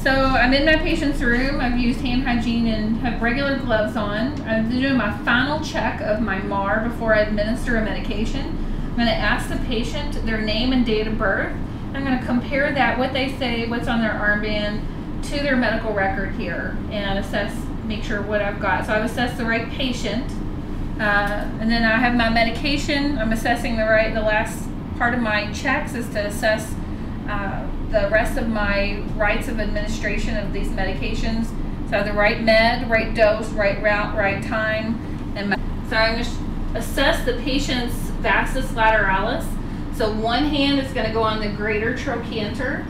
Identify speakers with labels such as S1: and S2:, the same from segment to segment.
S1: So I'm in my patient's room. I've used hand hygiene and have regular gloves on. I'm doing my final check of my MAR before I administer a medication. I'm going to ask the patient their name and date of birth. I'm going to compare that, what they say, what's on their armband, to their medical record here, and assess, make sure what I've got. So I've assessed the right patient, and then I have my medication. I'm assessing the last part of my checks is to assess the rest of my rights of administration of these medications. So the right med, right dose, right route, right time. So I'm going to assess the patient's Vastus Lateralis. So one hand is going to go on the greater trochanter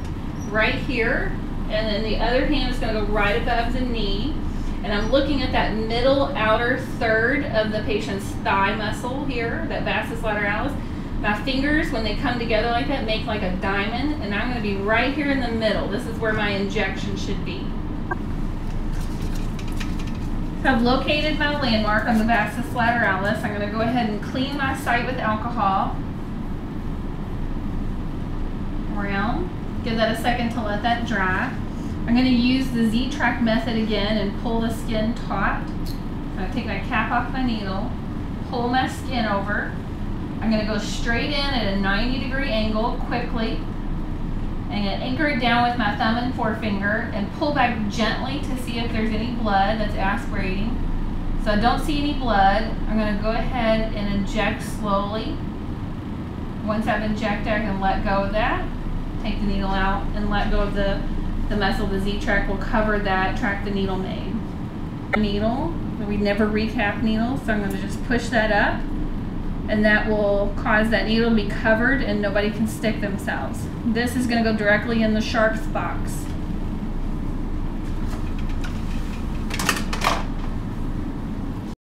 S1: right here, and then the other hand is going to go right above the knee. And I'm looking at that middle outer third of the patient's thigh muscle here, that Vastus Lateralis. My fingers, when they come together like that, make like a diamond, and I'm going to be right here in the middle. This is where my injection should be. So I've located my landmark on the Vastus Lateralis. I'm going to go ahead and clean my site with alcohol. Around. Give that a second to let that dry. I'm going to use the Z-Track method again and pull the skin taut. I'm going to take my cap off my needle, pull my skin over. I'm going to go straight in at a 90-degree angle quickly. I'm going to anchor it down with my thumb and forefinger and pull back gently to see if there's any blood that's aspirating. So I don't see any blood. I'm going to go ahead and inject slowly. Once I've injected, I can let go of that. Take the needle out and let go of the muscle. The Z-Track will cover that track the needle made. Needle, we never recap needles, so I'm going to just push that up, and that will cause that needle to be covered and nobody can stick themselves. This is going to go directly in the sharps box.